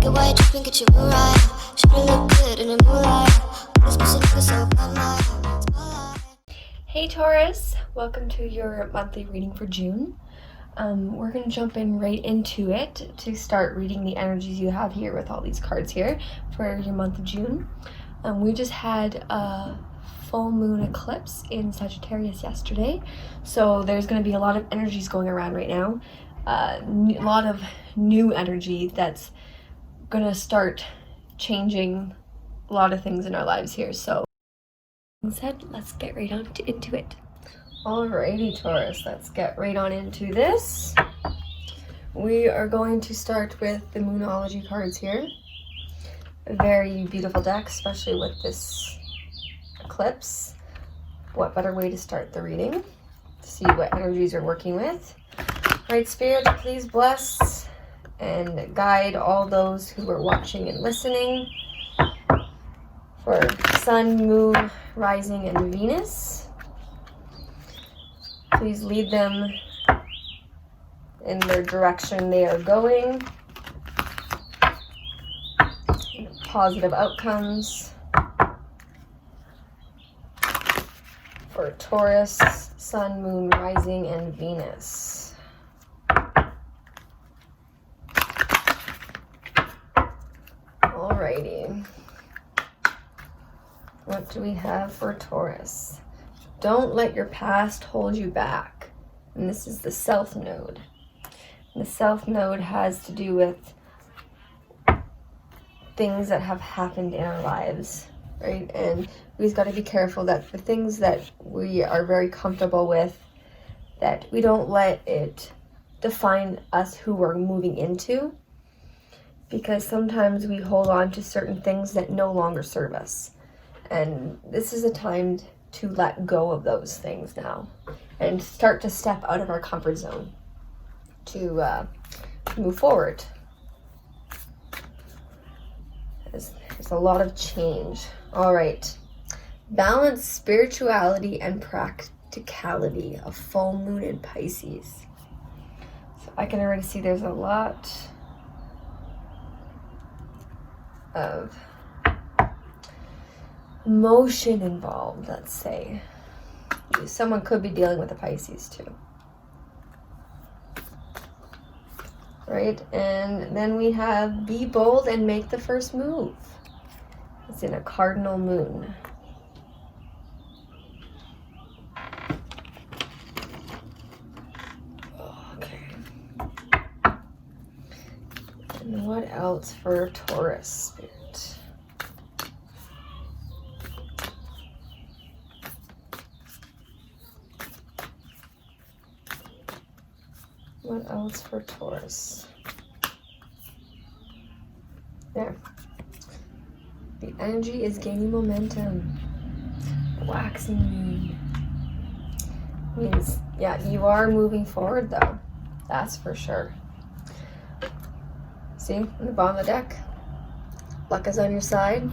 your white dress and get your right. Should've looked good in the moonlight. This pussy nigga so bad, my spotlight. Hey Taurus, welcome to your monthly reading for June. We're going to jump in right into it to start reading the energies you have here with all these cards here for your month of June. We just had a full moon eclipse in Sagittarius yesterday, so there's going to be a lot of energies going around right now. A lot of new energy that's going to start changing a lot of things in our lives here. So, that said, let's get right on into it. Alrighty, Taurus, let's get right on into this. We are going to start with the Moonology cards here. A very beautiful deck, especially with this eclipse. What better way to start the reading? See what energies you're working with. Right, Spirit, please bless and guide all those who are watching and listening for Sun, Moon, Rising, and Venus. Please lead them in their direction they are going. Positive outcomes for Taurus, Sun, Moon, Rising, and Venus. Alrighty. What do we have for Taurus? Don't let your past hold you back. And this is the Self node. And the Self node has to do with things that have happened in our lives, right? And we've got to be careful that the things that we are very comfortable with, that we don't let it define us who we're moving into, because sometimes we hold on to certain things that no longer serve us. And this is a time to let go of those things now and start to step out of our comfort zone to move forward. There's a lot of change. All right. Balance spirituality and practicality. A full moon in Pisces. So I can already see there's a lot of emotion involved, let's say. Someone could be dealing with a Pisces too. Right? And then we have be bold and make the first move. It's in a cardinal moon. Okay. And what else for Taurus spirit? What else for Taurus? There. The energy is gaining momentum. Waxing moon. Means, yeah, you are moving forward though. That's for sure. See, on the bottom of the deck, luck is on your side.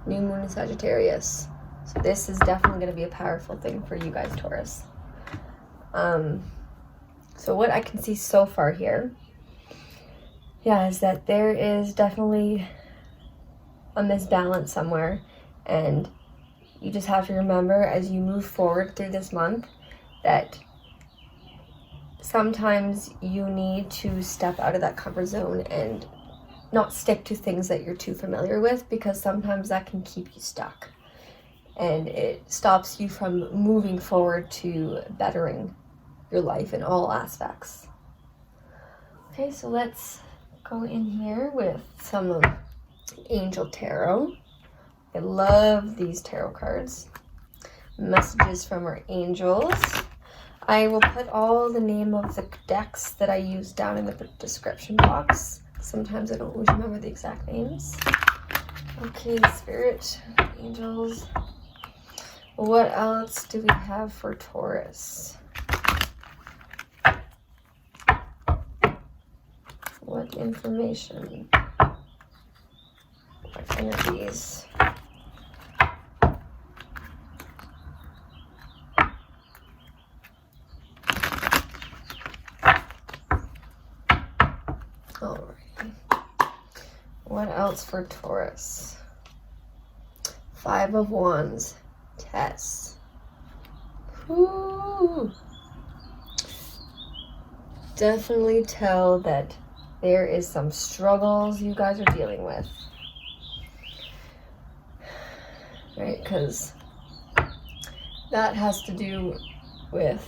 New moon in Sagittarius. So this is definitely going to be a powerful thing for you guys, Taurus. So what I can see so far here, yeah, is that there is definitely a misbalance somewhere, and you just have to remember as you move forward through this month that sometimes you need to step out of that comfort zone and not stick to things that you're too familiar with, because sometimes that can keep you stuck and it stops you from moving forward to bettering your life in all aspects. Okay, so let's go in here with some Angel Tarot. I love these tarot cards. Messages from our angels. I will put all the name of the decks that I use down in the description box. Sometimes I don't always remember the exact names. Okay, Spirit, Angels. What else do we have for Taurus? What information? What energies? What else for Taurus? 5 of Wands. Tess. Ooh. Definitely tell that there is some struggles you guys are dealing with. Right? Because that has to do with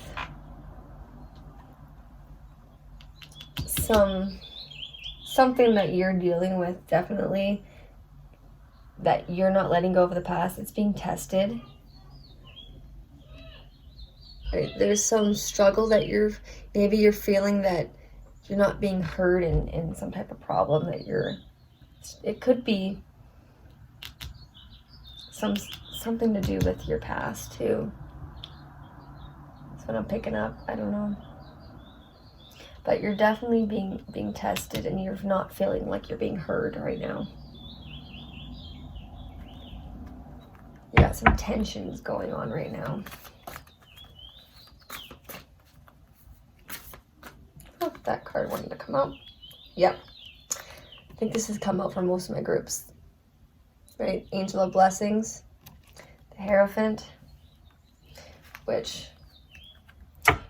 something that you're dealing with, definitely, that you're not letting go of the past. It's being tested. Right? There's some struggle that maybe you're feeling that you're not being heard in some type of problem that it could be something to do with your past too. That's what I'm picking up. I don't know. But you're definitely being tested, and you're not feeling like you're being heard right now. You got some tensions going on right now. Oh, that card wanted to come out. Yep. I think this has come out for most of my groups. Right? Angel of Blessings. The Hierophant. Which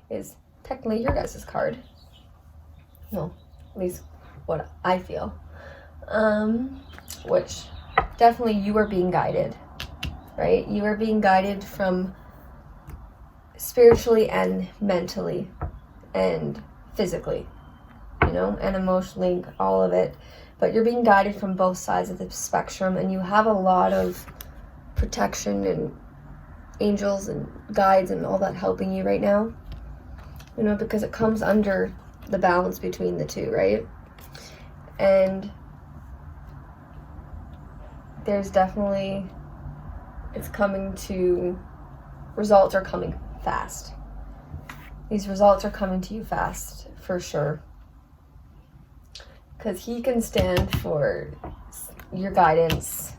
is technically your guys' card. No, at least what I feel. Which definitely you are being guided, right? You are being guided from spiritually and mentally and physically, and emotionally, all of it. But you're being guided from both sides of the spectrum, and you have a lot of protection and angels and guides and all that helping you right now, because it comes under the balance between the two, right? And there's definitely, results are coming fast. These results are coming to you fast, for sure. Because he can stand for your guidance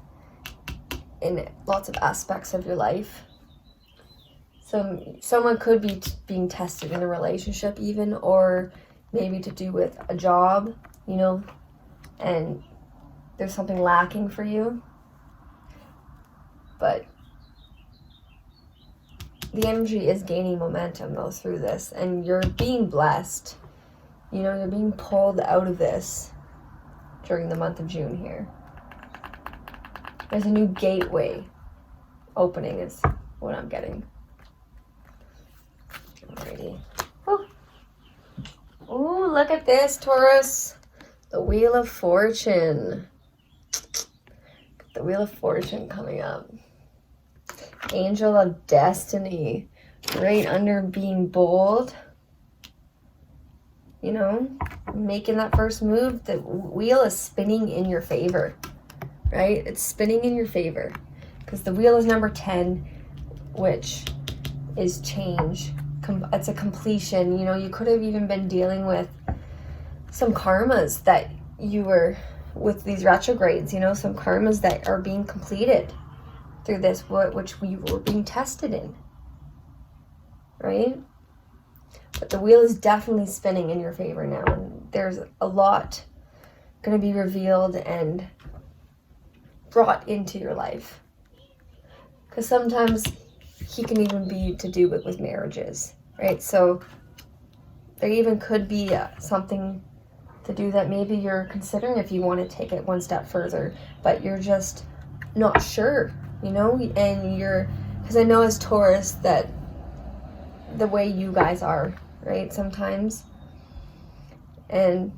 in lots of aspects of your life. So someone could be being tested in a relationship even, or maybe to do with a job, and there's something lacking for you. But the energy is gaining momentum though through this, and you're being blessed. You're being pulled out of this during the month of June here. There's a new gateway opening is what I'm getting. Alrighty. Ooh, look at this, Taurus. The Wheel of Fortune. The Wheel of Fortune coming up. Angel of Destiny. Right under being bold. Making that first move. The wheel is spinning in your favor. Right? It's spinning in your favor. Because the wheel is number 10, which is change. It's a completion. You could have even been dealing with some karmas that you were with these retrogrades, some karmas that are being completed through this, which we were being tested in, right? But the wheel is definitely spinning in your favor now, and there's a lot going to be revealed and brought into your life. Because sometimes he can even be to do with marriages, right? So there even could be something to do that maybe you're considering if you want to take it one step further, but you're just not sure, and because I know as Taurus that the way you guys are, right, sometimes, and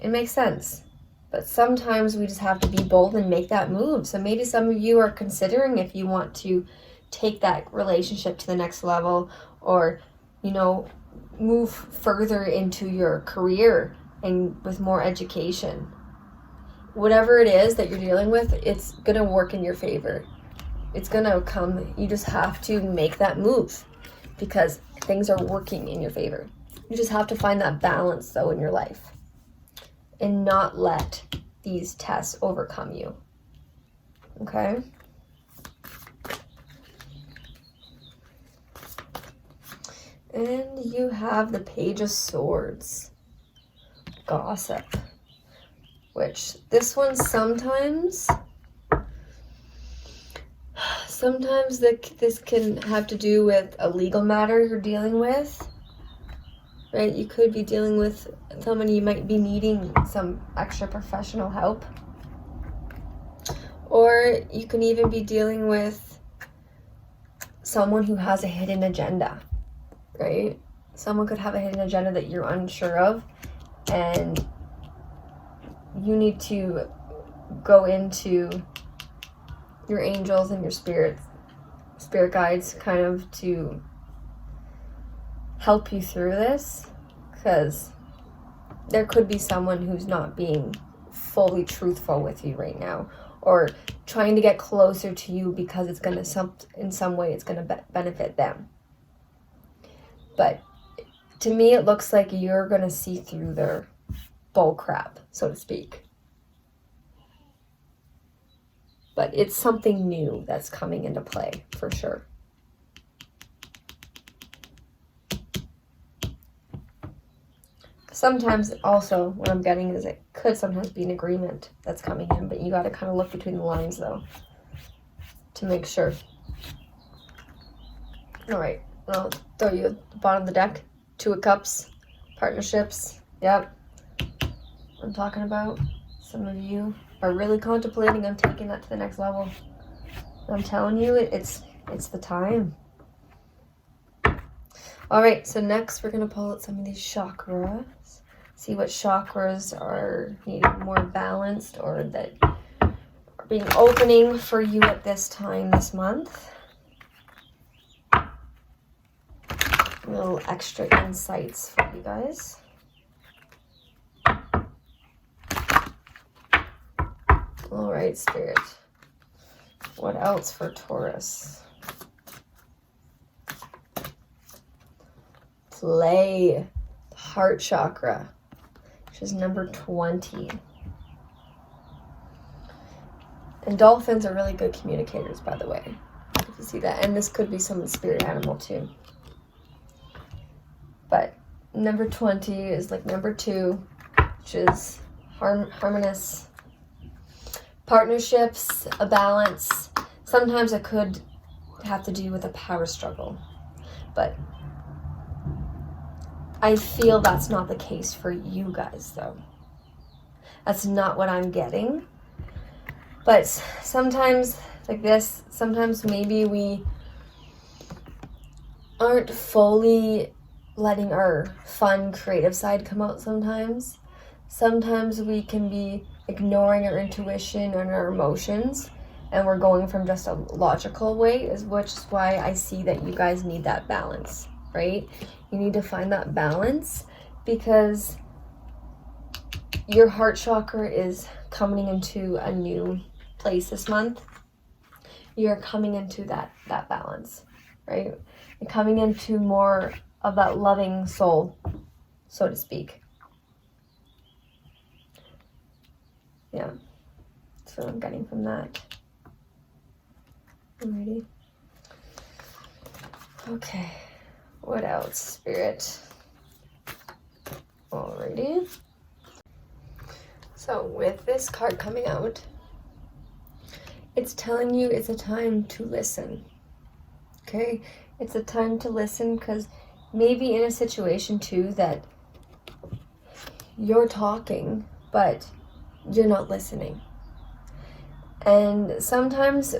it makes sense, but sometimes we just have to be bold and make that move. So maybe some of you are considering if you want to take that relationship to the next level, or move further into your career and with more education. Whatever it is that you're dealing with, it's gonna work in your favor. It's gonna come. You just have to make that move because things are working in your favor. You just have to find that balance though in your life and not let these tests overcome you. Okay? And you have the Page of Swords. Gossip. which this one sometimes this can have to do with a legal matter you're dealing with, right? You could be dealing with someone, you might be needing some extra professional help. Or you can even be dealing with someone who has a hidden agenda, right? Someone could have a hidden agenda that you're unsure of, and you need to go into your angels and your spirit guides kind of to help you through this, because there could be someone who's not being fully truthful with you right now, or trying to get closer to you because it's going to, in some way, it's going to benefit them. But to me, it looks like you're going to see through their bull crap, so to speak. But it's something new that's coming into play, for sure. Sometimes also what I'm getting is it could sometimes be an agreement that's coming in, but you got to kind of look between the lines though to make sure. All right, I'll throw you at the bottom of the deck. 2 of Cups, partnerships. Yep, I'm talking about. Some of you are really contemplating on taking that to the next level. I'm telling you, it's the time. All right, so next we're going to pull out some of these chakras. See what chakras are needing more balanced or that are being opening for you at this time this month. A little extra insights for you guys. All right, Spirit. What else for Taurus? Play. Heart chakra, which is number 20. And dolphins are really good communicators, by the way. If you see that. And this could be someone's spirit animal too. But number 20 is like number 2, which is harmonious partnerships, a balance. Sometimes it could have to do with a power struggle, but I feel that's not the case for you guys though. That's not what I'm getting. But sometimes like this, sometimes maybe we aren't fully letting our fun, creative side come out sometimes. Sometimes we can be ignoring our intuition and our emotions, and we're going from just a logical way, which is why I see that you guys need that balance, right? You need to find that balance because your heart chakra is coming into a new place this month. You're coming into that balance, right? You're coming into more of that loving soul, so to speak. Yeah, that's what I'm getting from that. Alrighty. Okay, what else, Spirit? Alrighty. So with this card coming out, it's telling you it's a time to listen. Okay, it's a time to listen because maybe in a situation too that you're talking, but you're not listening. And sometimes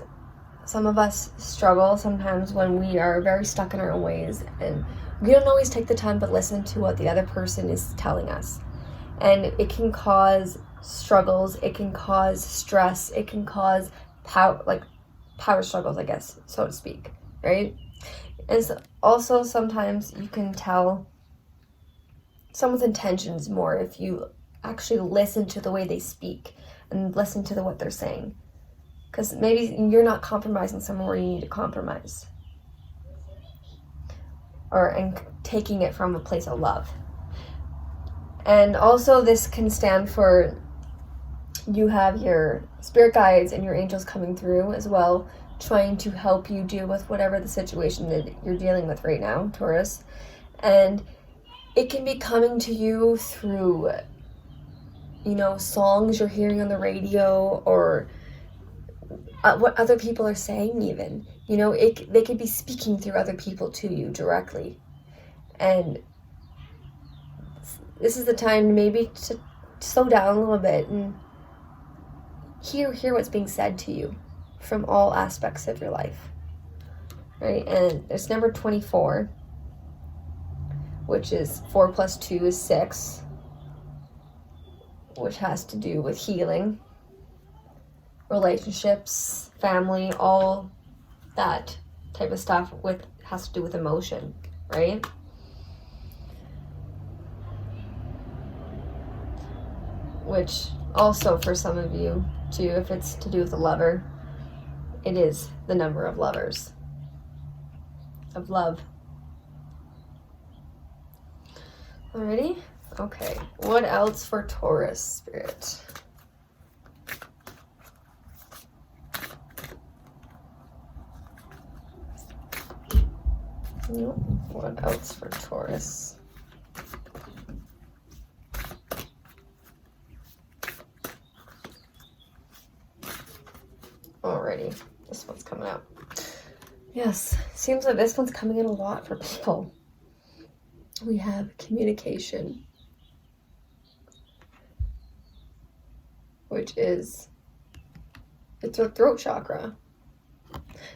some of us struggle sometimes when we are very stuck in our own ways and we don't always take the time to listen to what the other person is telling us. And it can cause struggles, it can cause stress, it can cause power struggles, I guess, so to speak, right? And so also sometimes you can tell someone's intentions more if you actually listen to the way they speak and listen to what they're saying. Because maybe you're not compromising someone where you need to compromise. And taking it from a place of love. And also this can stand for you have your spirit guides and your angels coming through as well, trying to help you deal with whatever the situation that you're dealing with right now, Taurus. And it can be coming to you through you know, songs you're hearing on the radio, or what other people are saying even. You know, they could be speaking through other people to you directly. And this is the time maybe to slow down a little bit and hear what's being said to you from all aspects of your life. Right? And it's number 24, which is 4 plus 2 is 6, which has to do with healing, relationships, family, all that type of stuff has to do with emotion, right? Which also for some of you too, if it's to do with a lover, it is the number of lovers, of love. Alrighty? Okay. What else for Taurus, Spirit? Nope. What else for Taurus? Alrighty. This one's coming up. Yes. Seems like this one's coming in a lot for people. We have communication, which is, it's your throat chakra.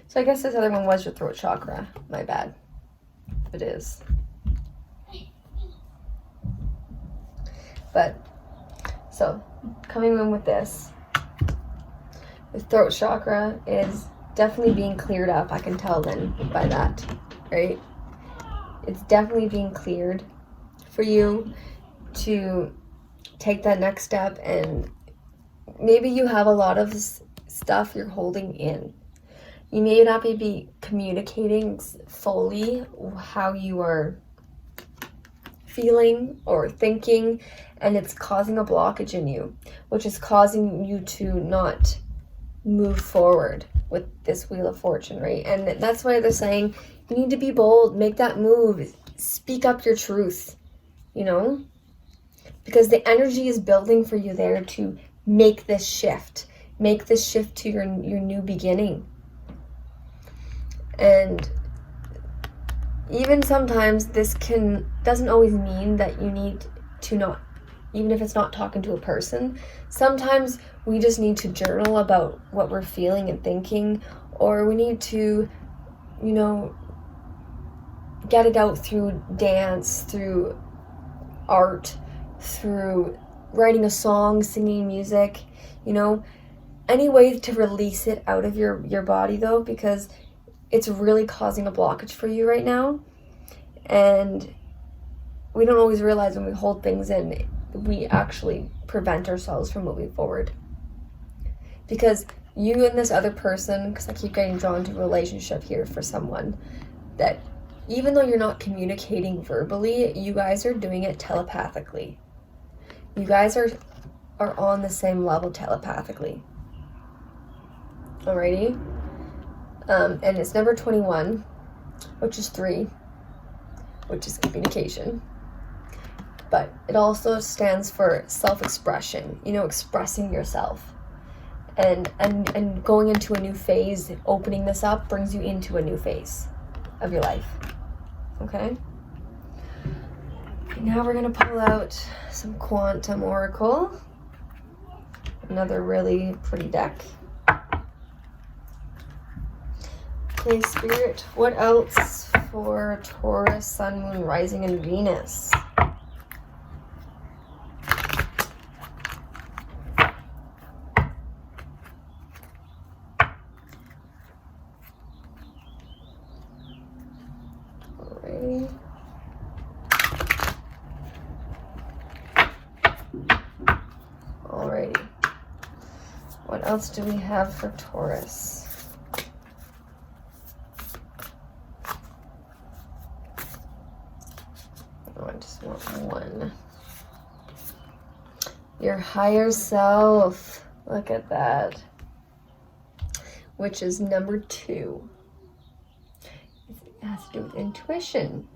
So I guess this other one was your throat chakra. My bad. It is. But, so, coming in with this, the throat chakra is definitely being cleared up. I can tell then by that, right? It's definitely being cleared for you to take that next step, and maybe you have a lot of stuff you're holding in. You may not be communicating fully how you are feeling or thinking, and it's causing a blockage in you, which is causing you to not move forward with this Wheel of Fortune, right? And that's why they're saying you need to be bold, make that move, speak up your truth, you know? Because the energy is building for you there to make this shift to your new beginning. And even sometimes this doesn't always mean that you need to not, even if it's not talking to a person, sometimes we just need to journal about what we're feeling and thinking, or we need to, you know, get it out through dance, through art, through writing a song, singing music, you know, any way to release it out of your body though, because it's really causing a blockage for you right now. And we don't always realize when we hold things in, we actually prevent ourselves from moving forward. Because you and this other person, because I keep getting drawn to a relationship here for someone, that even though you're not communicating verbally, you guys are doing it telepathically. You guys are on the same level telepathically. Alrighty? And it's number 21, which is 3, which is communication. But it also stands for self-expression, you know, expressing yourself. And going into a new phase, opening this up brings you into a new phase of your life. Okay? Now we're going to pull out some Quantum Oracle. Another really pretty deck. Okay, Spirit, what else for Taurus, Sun, Moon, Rising, and Venus? Alrighty. Alrighty. What else do we have for Taurus? I just want one. Your higher self. Look at that. Which is number 2. It has to do with intuition.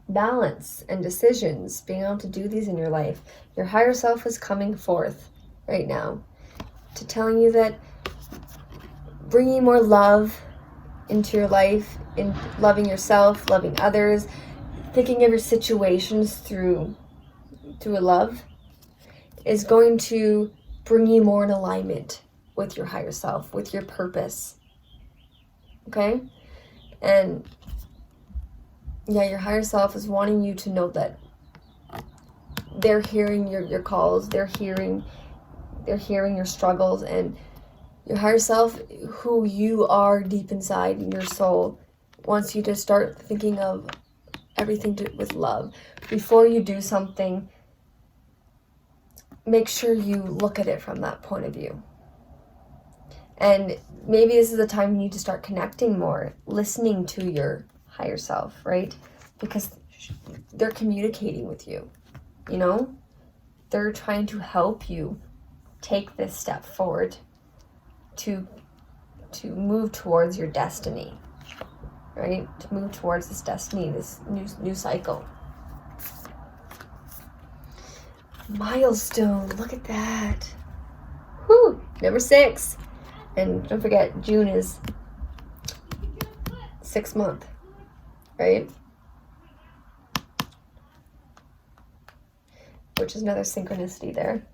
balance and decisions, being able to do these in your life. Your higher self is coming forth right now to telling you that bringing more love into your life, in loving yourself, loving others, thinking of your situations through a love, is going to bring you more in alignment with your higher self, with your purpose. Okay? And yeah, your higher self is wanting you to know that they're hearing your calls, they're hearing your struggles, and your higher self, who you are deep inside in your soul, wants you to start thinking of everything with love. Before you do something, make sure you look at it from that point of view. And maybe this is the time you need to start connecting more, listening to your higher self, right? Because they're communicating with you, you know? They're trying to help you take this step forward to move towards your destiny, right? To move towards this destiny, this new cycle. Milestone, look at that. Whew, number 6. And don't forget, June is 6th month, right? Which is another synchronicity there,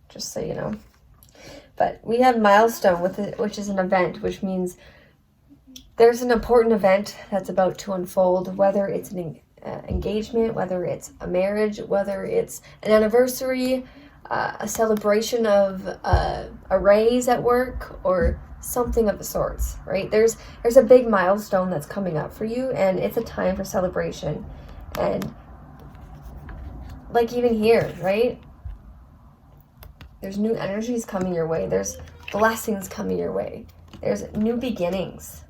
just so you know. But we have milestone with it, which is an event, which means there's an important event that's about to unfold, whether it's an engagement, whether it's a marriage, whether it's an anniversary, a celebration of a raise at work, or something of the sorts, right? There's a big milestone that's coming up for you, and it's a time for celebration. And like even here, right? There's new energies coming your way. There's blessings coming your way. There's new beginnings.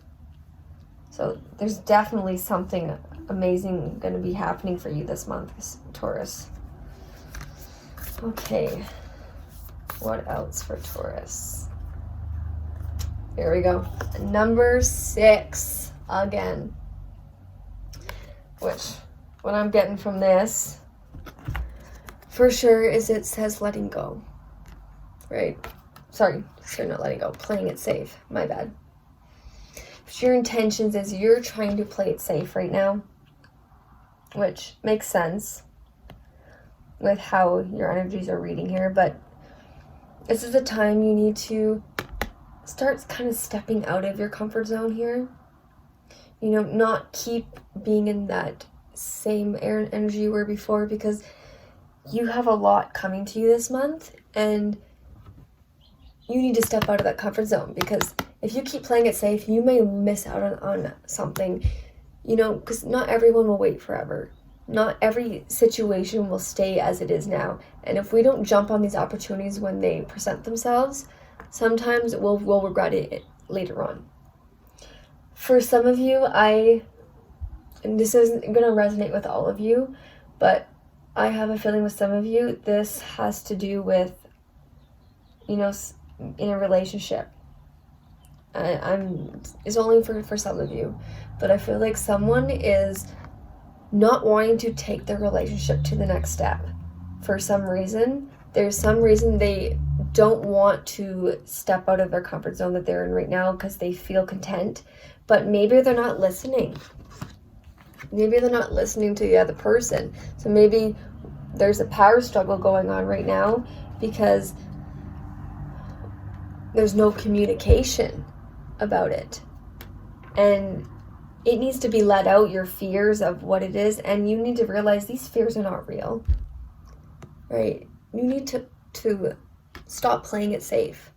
So there's definitely something amazing going to be happening for you this month, Taurus. Okay. What else for Taurus? Here we go. Number 6 again. Which, what I'm getting from this, for sure, is it says letting go. Right? Sorry, not letting go. Playing it safe. My bad. But your intentions is you're trying to play it safe right now, which makes sense with how your energies are reading here, but this is the time you need to start kind of stepping out of your comfort zone here. You know, not keep being in that same energy you were before, because you have a lot coming to you this month, and you need to step out of that comfort zone, because if you keep playing it safe, you may miss out on something, you know, because not everyone will wait forever. Not every situation will stay as it is now. And if we don't jump on these opportunities when they present themselves, sometimes we'll regret it later on. For some of you, and this isn't going to resonate with all of you, but I have a feeling with some of you, this has to do with, you know, in a relationship. It's only for some of you, but I feel like someone is not wanting to take their relationship to the next step for some reason. There's some reason they don't want to step out of their comfort zone that they're in right now because they feel content, but maybe they're not listening. Maybe they're not listening to the other person. So maybe there's a power struggle going on right now because there's no communication about it. And it needs to be let out, your fears of what it is, and you need to realize these fears are not real, right? You need to stop playing it safe.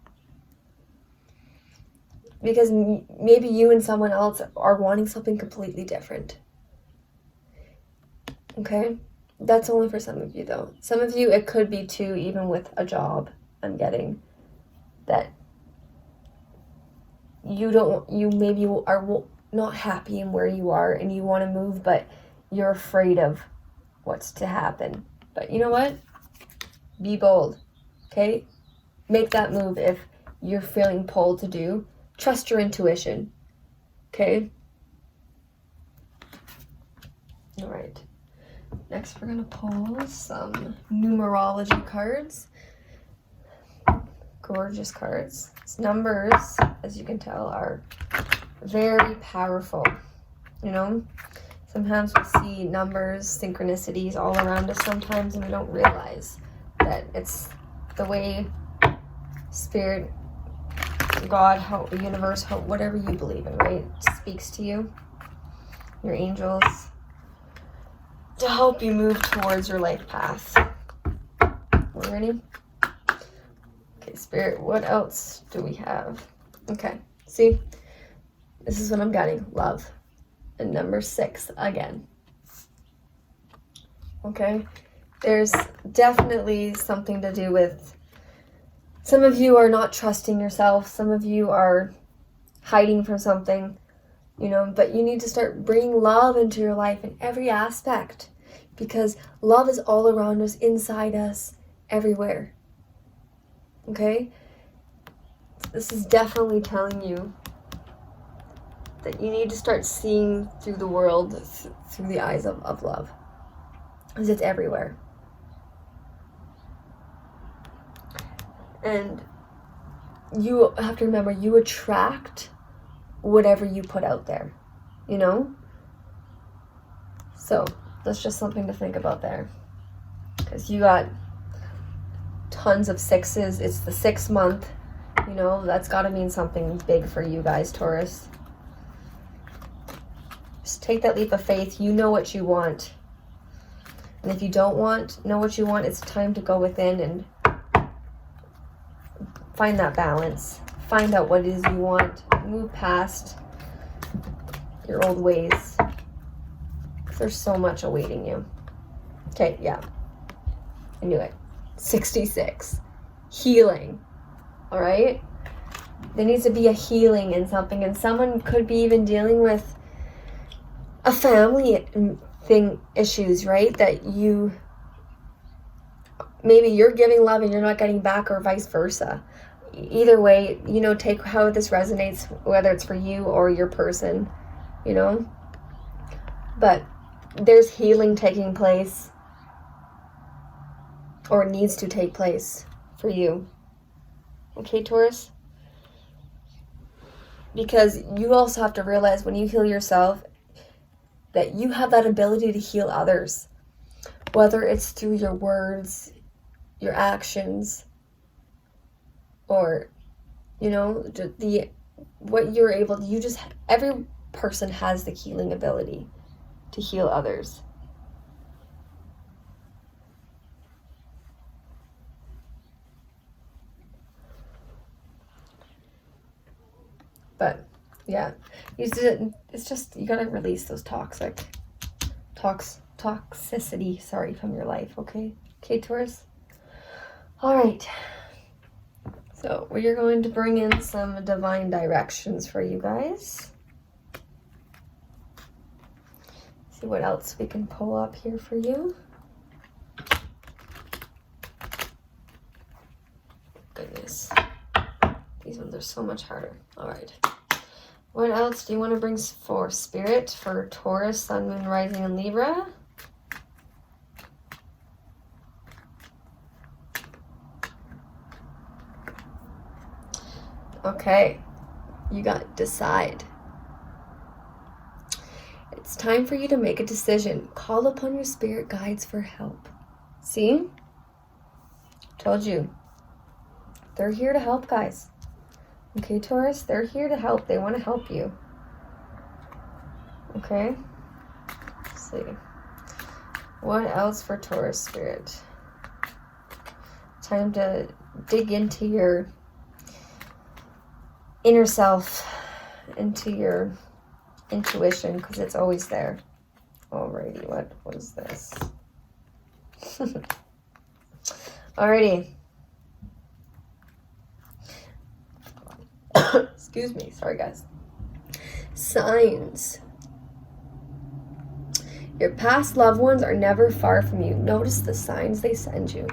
Because maybe you and someone else are wanting something completely different. Okay? That's only for some of you, though. Some of you, it could be too, even with a job, I'm getting, that you maybe are not happy in where you are and you want to move, but you're afraid of what's to happen. But you know what? Be bold, okay? Make that move if you're feeling pulled to do. Trust your intuition, okay? All right. Next, we're going to pull some numerology cards. Gorgeous cards. These numbers, as you can tell, are very powerful. You know, sometimes we see numbers, synchronicities all around us sometimes, and we don't realize that it's the way Spirit, God, the universe, whatever you believe in, right, speaks to you, your angels, to help you move towards your life path. We're ready? Okay, Spirit, what else do we have? Okay, see, this is what I'm getting, love. And number 6 again. Okay, there's definitely something to do with, some of you are not trusting yourself, some of you are hiding from something, you know, but you need to start bringing love into your life in every aspect, because love is all around us, inside us, everywhere. Okay? This is definitely telling you that you need to start seeing through the world through the eyes of love, because it's everywhere. And you have to remember, you attract whatever you put out there, you know? So that's just something to think about there, because you got tons of 6s. It's the 6th month, you know, that's got to mean something big for you guys, Taurus. Just take that leap of faith. You know what you want, and if you don't know what you want, it's time to go within and find that balance. Find out what it is you want. Move past your old ways. There's so much awaiting you. Okay, yeah. I knew it. 66. Healing. All right? There needs to be a healing in something, and someone could be even dealing with a family thing, issues, right? That you, maybe you're giving love and you're not getting back, or vice versa. Either way, you know, take how this resonates, whether it's for you or your person, you know. But there's healing taking place, or needs to take place for you. Okay, Taurus? Because you also have to realize, when you heal yourself, that you have that ability to heal others, whether it's through your words, your actions, or, you know, what you're able to, you just, every person has the healing ability to heal others. But yeah, it's just, you gotta release those toxicity, sorry, from your life. Okay, Taurus. All right. So we are going to bring in some divine directions for you guys. See what else we can pull up here for you. Goodness. These ones are so much harder. All right. What else do you want to bring for Spirit for Taurus, Sun, Moon, Rising, and Libra? Okay, you got decide. It's time for you to make a decision. Call upon your spirit guides for help. See? Told you. They're here to help, guys. Okay, Taurus? They're here to help. They want to help you. Okay? Let's see. What else for Taurus Spirit? Time to dig into your inner self, into your intuition, because it's always there. Alrighty, what is this? Alrighty. Excuse me, sorry guys. Signs. Your past loved ones are never far from you. Notice the signs they send you.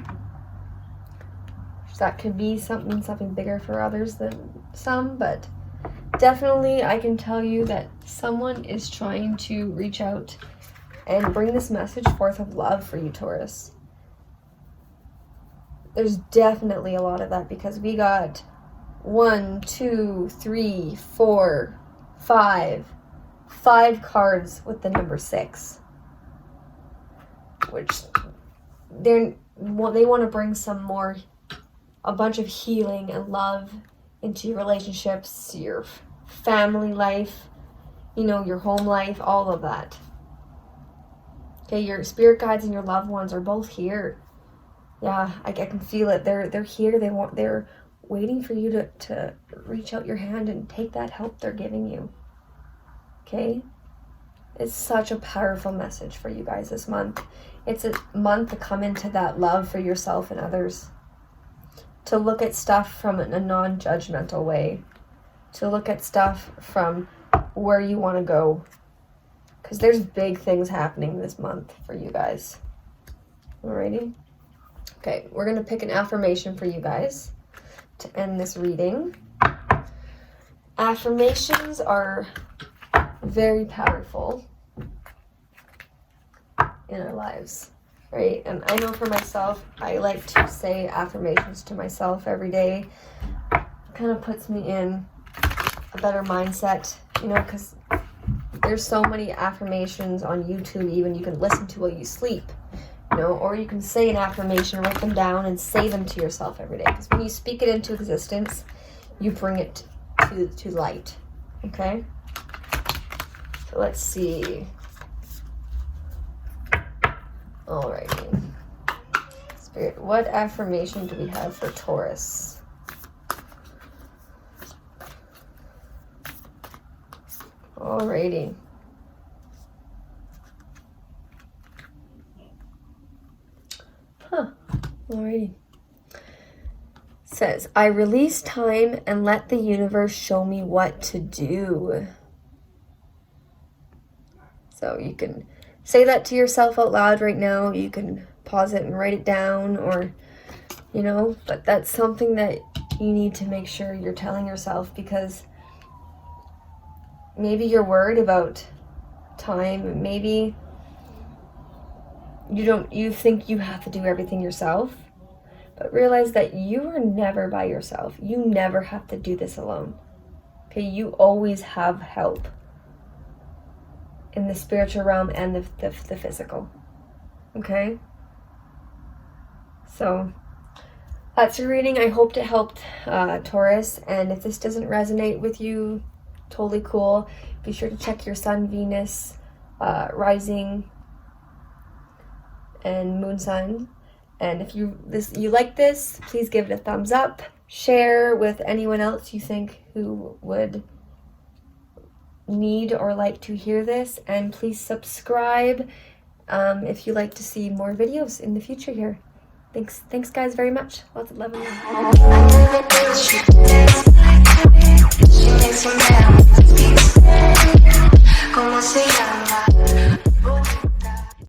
That could be something bigger for others than some, but definitely I can tell you that someone is trying to reach out and bring this message forth of love for you, Taurus. There's definitely a lot of that, because we got 1, 2, 3, 4, 5 cards with the number 6, which they want to bring a bunch of healing and love into your relationships, your family life, your home life, all of that. Okay, your spirit guides and your loved ones are both here. Yeah, I can feel it. They're here. They're waiting for you to reach out your hand and take that help they're giving you. Okay? It's such a powerful message for you guys this month. It's a month to come into that love for yourself and others. To look at stuff from a non-judgmental way. To look at stuff from where you want to go. Because there's big things happening this month for you guys. Alrighty? Okay, we're going to pick an affirmation for you guys to end this reading. Affirmations are very powerful in our lives, right? And I know for myself, I like to say affirmations to myself every day. It kind of puts me in a better mindset, because there's so many affirmations on YouTube. Even you can listen to while you sleep, or you can say an affirmation, write them down, and say them to yourself every day. Because when you speak it into existence, you bring it to light. Okay? So let's see. Alrighty. Spirit, what affirmation do we have for Taurus? Alrighty. Alrighty. Says, I release time and let the universe show me what to do. So you can say that to yourself out loud right now. You can pause it and write it down, or, but that's something that you need to make sure you're telling yourself, because maybe you're worried about time. Maybe you think you have to do everything yourself, but realize that you are never by yourself. You never have to do this alone. Okay, you always have help in the spiritual realm and the physical. Okay? So that's your reading. I hope it helped, Taurus. And if this doesn't resonate with you, totally cool. Be sure to check your sun, Venus, rising, and moon sign. And if you like this, please give it a thumbs up. Share with anyone else you think who would need or like to hear this. And please subscribe if you'd like to see more videos in the future here. Thanks guys very much. Lots of love and light.